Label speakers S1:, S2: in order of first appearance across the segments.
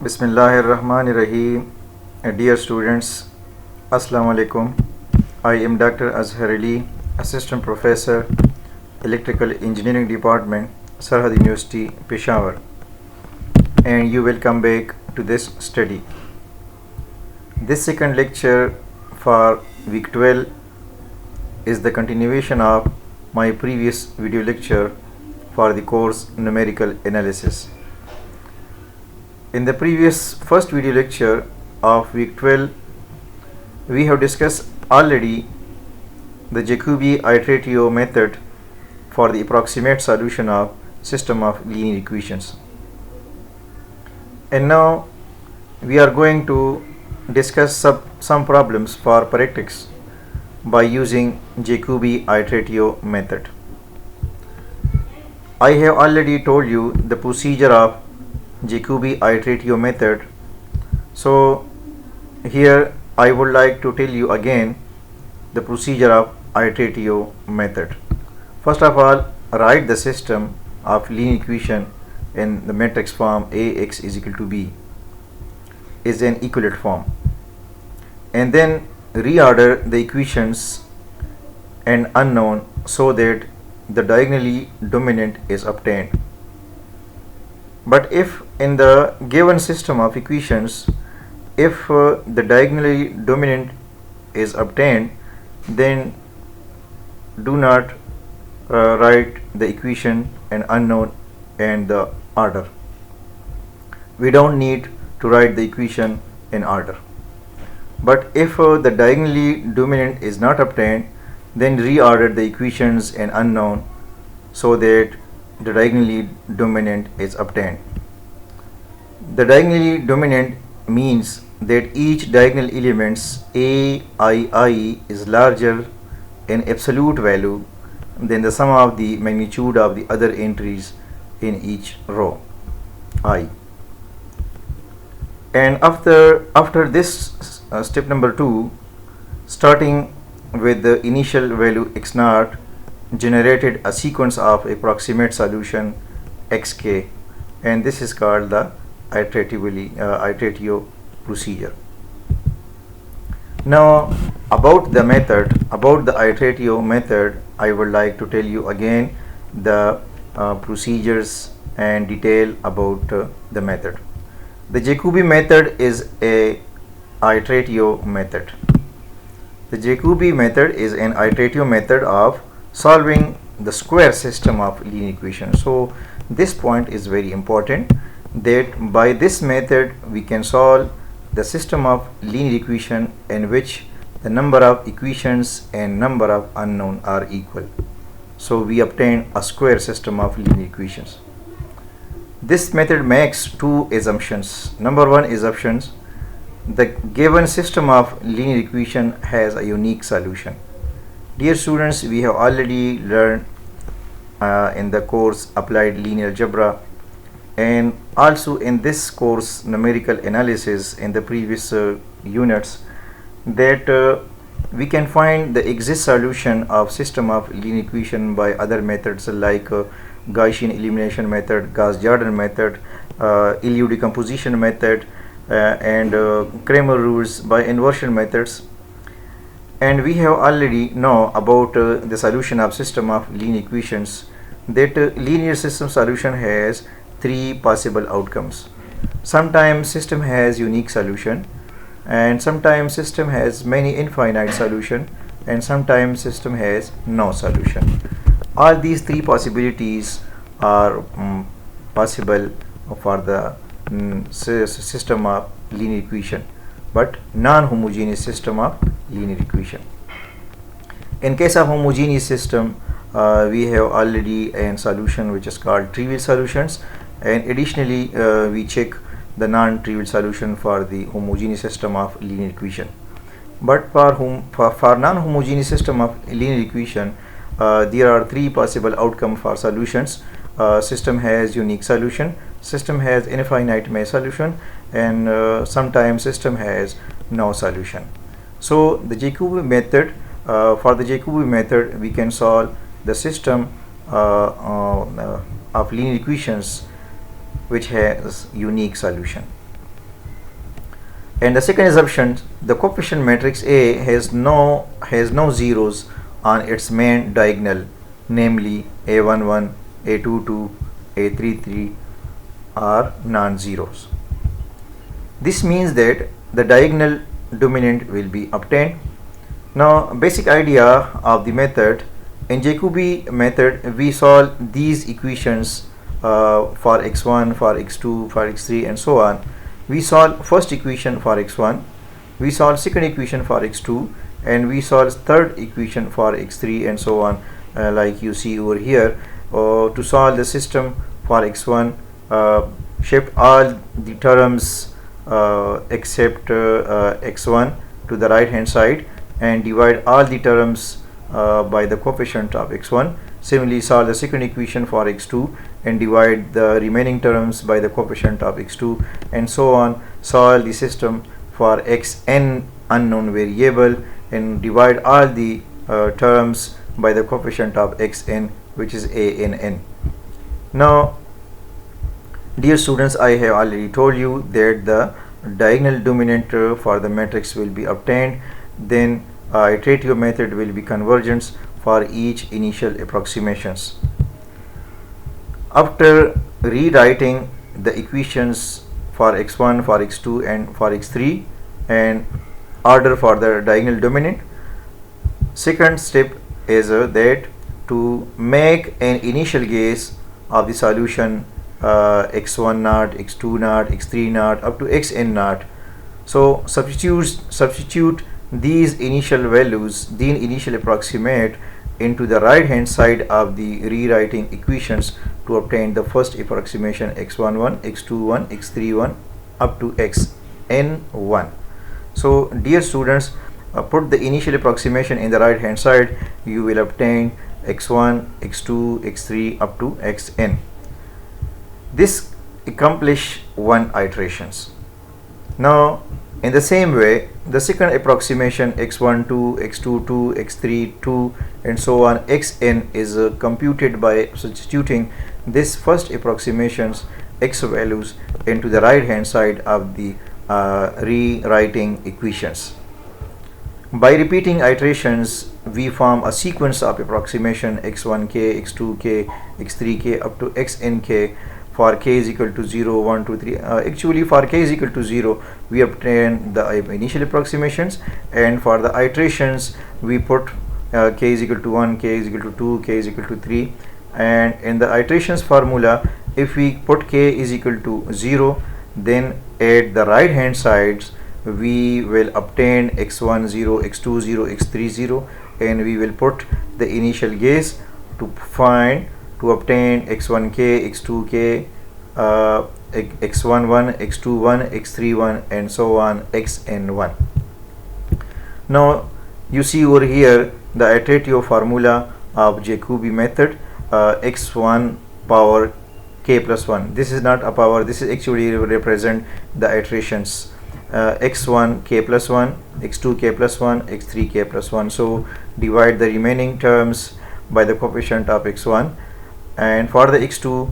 S1: Bismillahirrahmanirrahim. Dear students, Assalamu alaikum. I am Dr. Azhar Ali, Assistant Professor, Electrical Engineering Department, Sarhad University, Peshawar, and you will come back to this study. This second lecture for week 12 is the continuation of my previous video lecture for the course Numerical Analysis. In the previous first video lecture of week 12, we have discussed already the Jacobi Iterative method for the approximate solution of system of linear equations. And now we are going to discuss some problems for practice by using Jacobi Iterative method. I have already told you the procedure of Jacobi Iterative method. So here I would like to tell you again the procedure of iterative method. First of all, write the system of linear equation in the matrix form Ax is equal to b is an equivalent form, and then reorder the equations and unknown so that the diagonally dominant is obtained. But if in the given system of equations, if the diagonally dominant is obtained, then do not write the equation and unknown and the order. We don't need to write the equation in order. But if the diagonally dominant is not obtained, then reorder the equations and unknown so that the diagonally dominant is obtained. The diagonally dominant means that each diagonal elements aii is larger in absolute value than the sum of the magnitude of the other entries in each row I. And after this step number 2, starting with the initial value x0, generated a sequence of approximate solution xk, and this is called the iterative procedure. Now about the iterative method, I would like to tell you again the procedures and detail about the method. The Jacobi method is a iterative method. The Jacobi method is an iterative method of solving the square system of linear equations. So this point is very important, that by this method we can solve the system of linear equation in which the number of equations and number of unknown are equal. So we obtain a square system of linear equations. This method makes two assumptions. Number one assumption: the given system of linear equation has a unique solution. Dear students, we have already learned in the course Applied Linear Algebra, and also in this course Numerical Analysis in the previous units, that we can find the exact solution of system of linear equation by other methods like Gaussian elimination method, Gauss-Jordan method, LU decomposition method, and Kramer rules by inversion methods. And we have already know about the solution of system of linear equations, that linear system solution has three possible outcomes. Sometimes system has unique solution, and sometimes system has many infinite solution, and sometimes system has no solution. All these three possibilities are possible for the system of linear equation, but non-homogeneous system of linear equation. In case of homogeneous system, we have already a solution which is called trivial solutions, and additionally we check the non-trivial solution for the homogeneous system of linear equation. But for non-homogeneous system of linear equation, there are three possible outcomes for solutions. System has unique solution, system has infinite mesh solution, and sometimes system has no solution. So the Jacobi method, for the Jacobi method we can solve the system of linear equations which has unique solution. And the second assumption, the coefficient matrix A has no zeros on its main diagonal, namely A11, A22, A33 are non-zeros. This means that the diagonal dominant will be obtained. Now, basic idea of the method. In Jacobi method, we solve these equations for x1, for x2, for x3 and so on. We solve first equation for x1, we solve second equation for x2, and we solve third equation for x3 and so on, like you see over here. To solve the system for x1, shift all the terms except x1 to the right hand side and divide all the terms by the coefficient of x1. Similarly, solve the second equation for x2 and divide the remaining terms by the coefficient of x2, and so on. Solve the system for xn unknown variable and divide all the terms by the coefficient of xn, which is a n n. Now, dear students, I have already told you that the diagonal dominant for the matrix will be obtained. Then iterative method will be convergence for each initial approximations. After rewriting the equations for x1, for x2 and for x3 and order for the diagonal dominant, second step is that to make an initial guess of the solution x1 naught, x2 naught, x3 naught up to xn naught. So substitute these initial values, the initial approximate, into the right hand side of the rewriting equations to obtain the first approximation x11, x21, x31 up to xn1. So dear students, put the initial approximation in the right hand side, you will obtain x1, x2, x3 up to xn. This accomplish one iterations. Now, in the same way, the second approximation x12, x22, x32 and so on xn is computed by substituting this first approximation's x values into the right hand side of the rewriting equations. By repeating iterations, we form a sequence of approximation x1k, x2k, x3k up to xnk. For k is equal to 0, 1, 2, 3. Actually, for k is equal to 0, we obtain the initial approximations, and for the iterations, we put k is equal to 1, k is equal to 2, k is equal to 3. And in the iterations formula, if we put k is equal to 0, then at the right hand sides, we will obtain x1 0, x2 0, x3 0, and we will put the initial guess to obtain x1k, x2k, x11, x21, x31 and so on xn1. Now you see over here the iterative formula of Jacobi method, x1 power k plus 1. This is not a power, this is actually represent the iterations, x1 k plus 1, x2 k plus 1, x3 k plus 1. So divide the remaining terms by the coefficient of x1, and for the x2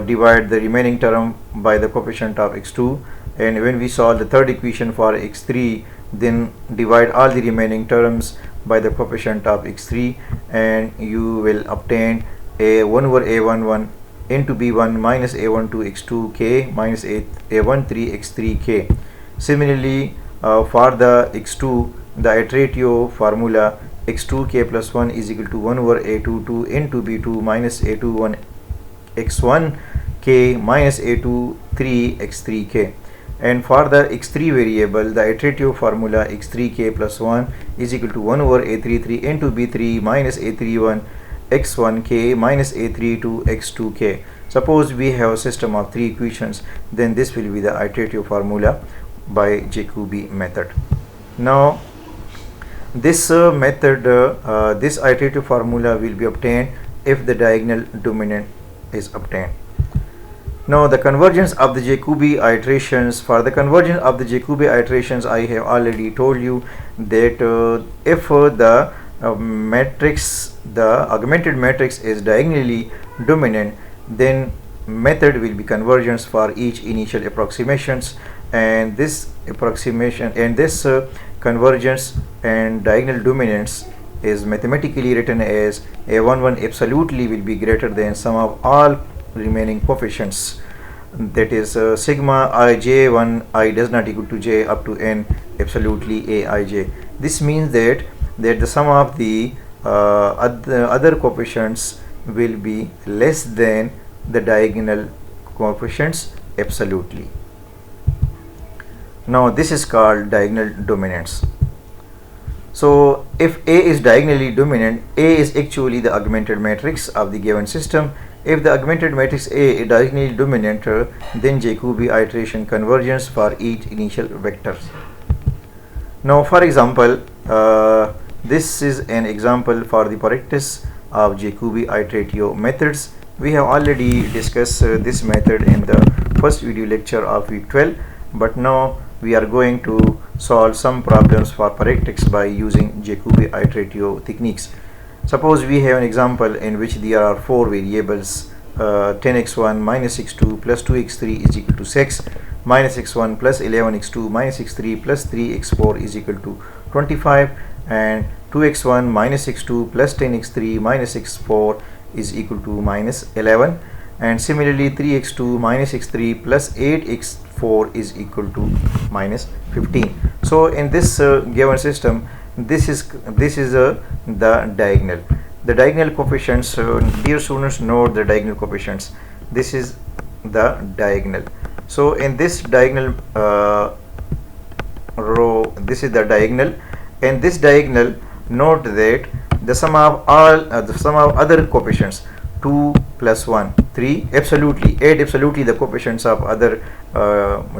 S1: divide the remaining term by the coefficient of x2, and when we solve the third equation for x3, then divide all the remaining terms by the coefficient of x3, and you will obtain a1 over a11 into b1 minus a12 x2k minus a13 x3k. Similarly, for the x2, the iterative formula x2k plus 1 is equal to 1 over a22 into b2 minus a21 x1k minus a23 x3k. And for the x3 variable, the iterative formula x3k plus 1 is equal to 1 over a33 into b3 minus a31 x1k minus a32 x2k. Suppose we have a system of three equations, then this will be the iterative formula by Jacobi method. Now this this iterative formula will be obtained if the diagonal dominant is obtained. Now the convergence of the Jacobi iterations. For the convergence of the Jacobi iterations, I have already told you that if the matrix, the augmented matrix is diagonally dominant, then method will be convergence for each initial approximations, and this approximation and this convergence and diagonal dominance is mathematically written as a11 absolutely will be greater than sum of all remaining coefficients, that is sigma I j1 I does not equal to j up to n absolutely aij. This means that the sum of the other coefficients will be less than the diagonal coefficients absolutely. Now this is called diagonal dominance. So if A is diagonally dominant, A is actually the augmented matrix of the given system. If the augmented matrix A is diagonally dominant, then Jacobi iteration convergence for each initial vectors. Now for example, this is an example for the practice of Jacobi Iterative methods. We have already discussed this method in the first video lecture of week 12, but now we are going to solve some problems for practice by using Jacobi Iterative techniques. Suppose we have an example in which there are four variables, 10x1 minus x2 plus 2x3 is equal to 6, minus x1 plus 11x2 minus x3 plus 3x4 is equal to 25, and 2x1 minus x2 plus 10x3 minus x4 is equal to minus 11, and similarly 3x2 minus x3 plus 8x4 is equal to minus 15. So in this given system, this is the diagonal. The diagonal coefficients, dear students, note the diagonal coefficients. This is the diagonal. So in this diagonal row, this is the diagonal, and this diagonal, note that the sum of all the sum of other coefficients, 2 plus 1 3, absolutely add absolutely the coefficients of other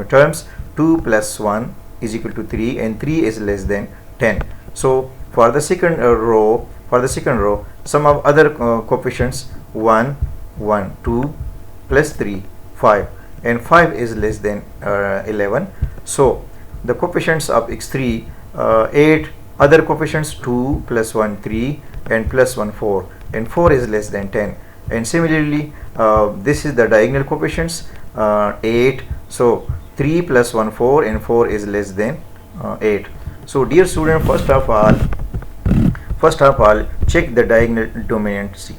S1: terms. 2 plus 1 is equal to 3, and 3 is less than 10. So for the second row, sum of other coefficients, 1 1 2 plus 3 5, and 5 is less than 11. So the coefficients of x3, 8 other coefficients, 2 plus 1 3, and plus 1 4, and 4 is less than 10. And similarly this is the diagonal coefficients, 8. So 3 plus 1 4, and 4 is less than 8. So dear student, first of all check the diagonal dominancy.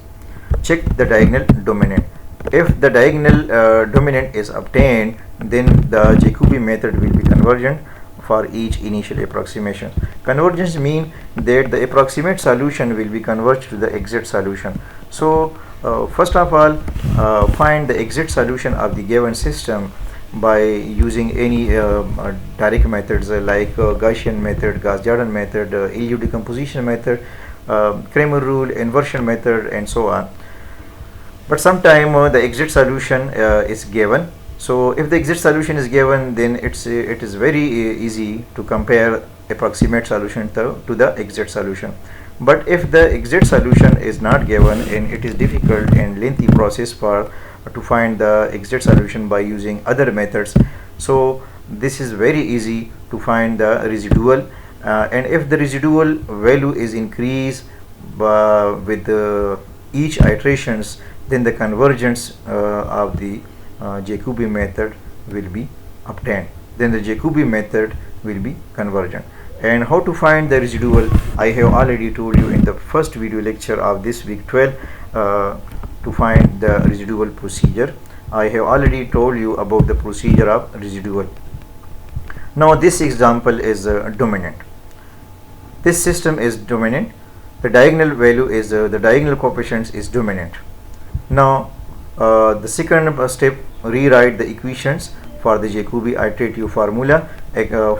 S1: Check the diagonal dominant. If the diagonal dominant is obtained, then the Jacobi method will be convergent for each initial approximation. Convergence means that the approximate solution will be converged to the exact solution. So first of all, find the exact solution of the given system by using any direct methods like Gaussian method, Gauss-Jordan method, LU decomposition method, Kramer rule, inversion method, and so on. But sometime the exact solution is given. So if the exact solution is given, then it is very easy to compare approximate solution to the exact solution. But if the exact solution is not given, and it is difficult and lengthy process to find the exact solution by using other methods, so this is very easy to find the residual, and if the residual value is increased with each iterations, then the convergence of the Jacobi method will be obtained. Then the Jacobi method will be convergent. And how to find the residual, I have already told you in the first video lecture of this week 12. To find the residual procedure, I have already told you about the procedure of residual. Now this example is dominant. This system is dominant. The diagonal value is the diagonal coefficients is dominant. Now the second step, rewrite the equations for the Jacobi iterative formula.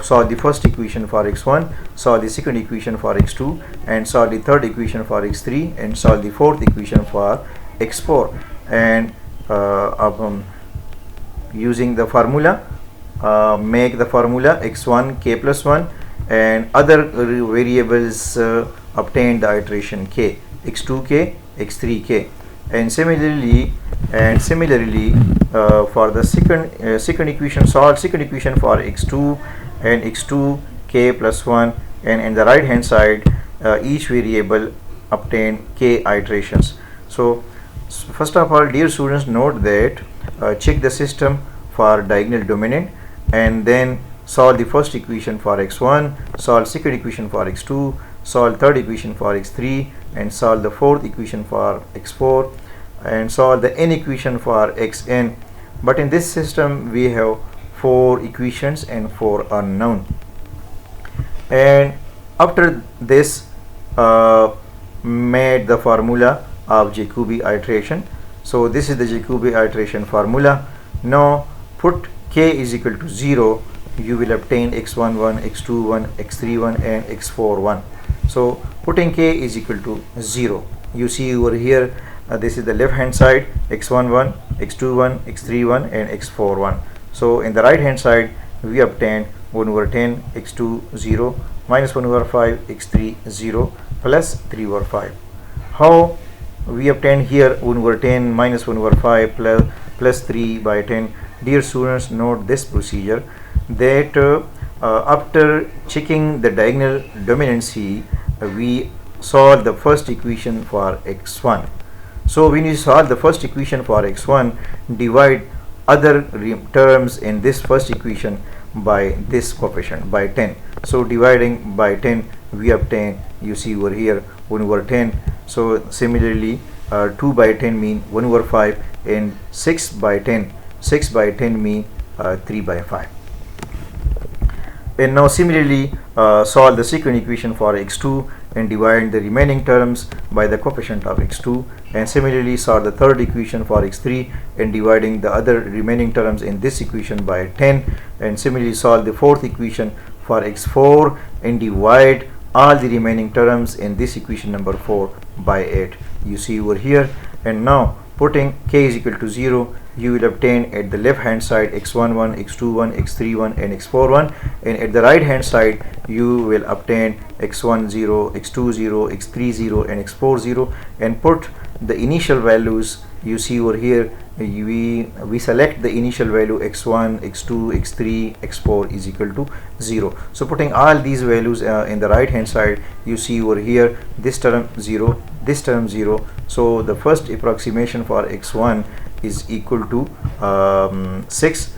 S1: Solve the first equation for x1, solve the second equation for x2, and solve the third equation for x3, and solve the fourth equation for x4. And using the formula, make the formula x1 k plus 1, and other variables obtain the iteration k, x2k, x3k. And similarly for the second equation, solve second equation for x2 and x2 k plus 1, and in the right hand side each variable obtain k iterations. So first of all, dear students, note that check the system for diagonal dominant, and then solve the first equation for x1, solve second equation for x2, solve third equation for x3, and solve the fourth equation for x4, and solve the n equation for xn. But in this system we have 4 equations and 4 unknown. And after this made the formula of Jacobi iteration. So this is the Jacobi iteration formula. Now put k is equal to 0, you will obtain x11, x21, x31 and x41. So putting k is equal to 0, you see over here this is the left hand side, x11, x21, x31 and x41. So in the right hand side we obtain 1 over 10 x2 0 minus 1 over 5 x3 0 plus 3 over 5. How we obtain here 1 over 10 minus 1 over 5 plus 3 by 10? Dear students, note this procedure, that after checking the diagonal dominancy, we solve the first equation for x1. So when you solve the first equation for x1, divide other terms in this first equation by this coefficient, by 10. So dividing by 10 we obtain, you see over here, 1 over 10. So similarly 2 by 10 mean 1 over 5, and 6 by 10 mean 3 by 5. And now similarly solve the second equation for x2 and divide the remaining terms by the coefficient of x2, and similarly solve the third equation for x3 and dividing the other remaining terms in this equation by 10, and similarly solve the fourth equation for x4 and divide all the remaining terms in this equation number 4 by 8, you see over here. And now putting k is equal to 0, you will obtain at the left hand side x11, x21, x31 and x41, and at the right hand side you will obtain x10, x20, x30 and x40, and put the initial values, you see over here, we select the initial value x1, x2, x3, x4 is equal to 0. So putting all these values in the right hand side, you see over here, this term 0, this term 0. So the first approximation for x1 is equal to 6.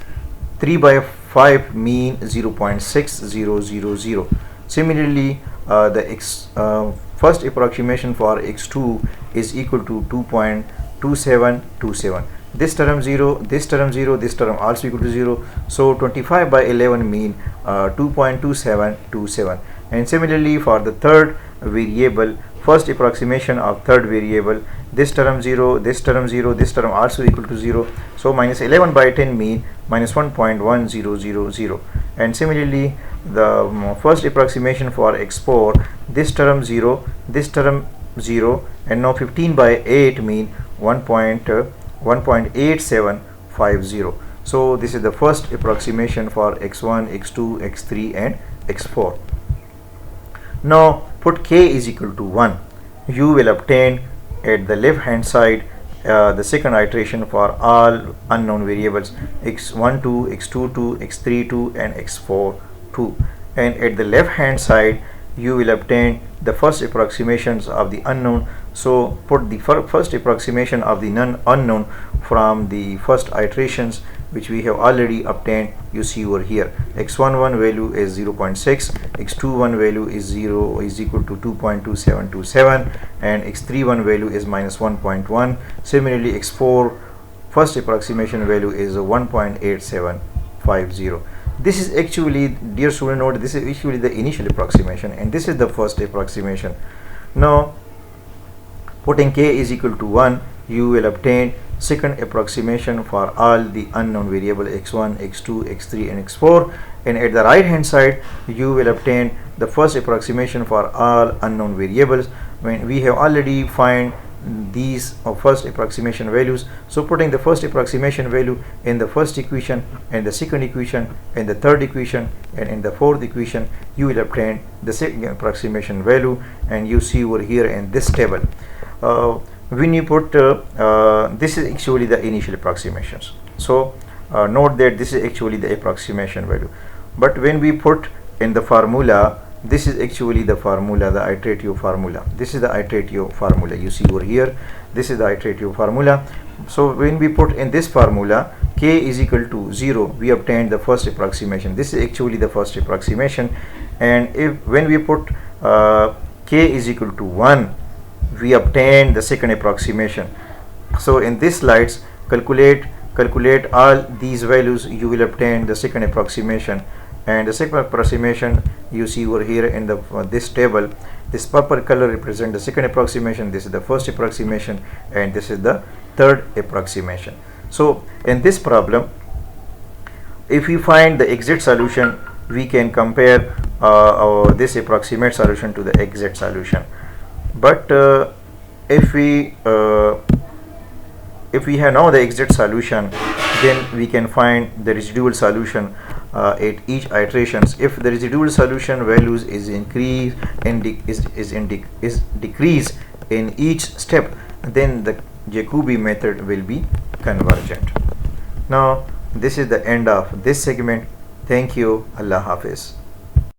S1: 3 by 5 mean 0.6000. Similarly the first approximation for x2 is equal to 2.2727. This term 0, this term 0, this term also equal to 0. So 25 by 11 mean 2.2727. And similarly for the third variable, first approximation of third variable, this term 0, this term 0, this term also equal to 0. So minus 11 by 10 mean minus 1.1000. And similarly the first approximation for x4, this term 0, this term 0, and now 15 by 8 mean 1.8750. So this is the first approximation for x1, x2, x3 and x4. Now put k is equal to 1, you will obtain at the left hand side the second iteration for all unknown variables x12, x22, x32 and x42, and at the left hand side you will obtain the first approximations of the unknown. So put the first approximation of the unknown from the first iterations which we have already obtained, you see over here. x11 value is 0.6, x21 value is equal to 2.2727, and x31 value is minus 1.1. Similarly x4 first approximation value is 1.8750. This is actually, dear student, note, this is actually the initial approximation and this is the first approximation. Now putting k is equal to 1, you will obtain second approximation for all the unknown variable x1, x2, x3 and x4, and at the right hand side you will obtain the first approximation for all unknown variables when we have already find these first approximation values. So putting the first approximation value in the first equation and the second equation and the third equation and in the fourth equation, you will obtain the second approximation value, and you see over here in this table. When you put this is actually the initial approximations. So note that this is actually the approximation value, but when we put in the formula, this is actually the formula, the iterative formula. This is the iterative formula, you see over here, this is the iterative formula. So when we put in this formula k is equal to 0, we obtain the first approximation. This is actually the first approximation. And if when we put k is equal to 1, we obtain the second approximation. So in this slides, calculate all these values, you will obtain the second approximation. And the second approximation you see over here in the this table. This purple color represents the second approximation, this is the first approximation, and this is the third approximation. So in this problem, if we find the exact solution, we can compare this approximate solution to the exact solution. But if we have now the exact solution, then we can find the residual solution at each iterations. If the residual solution values is increase and is decrease in each step, then the Jacobi method will be convergent. Now this is the end of this segment. Thank you. Allah Hafiz.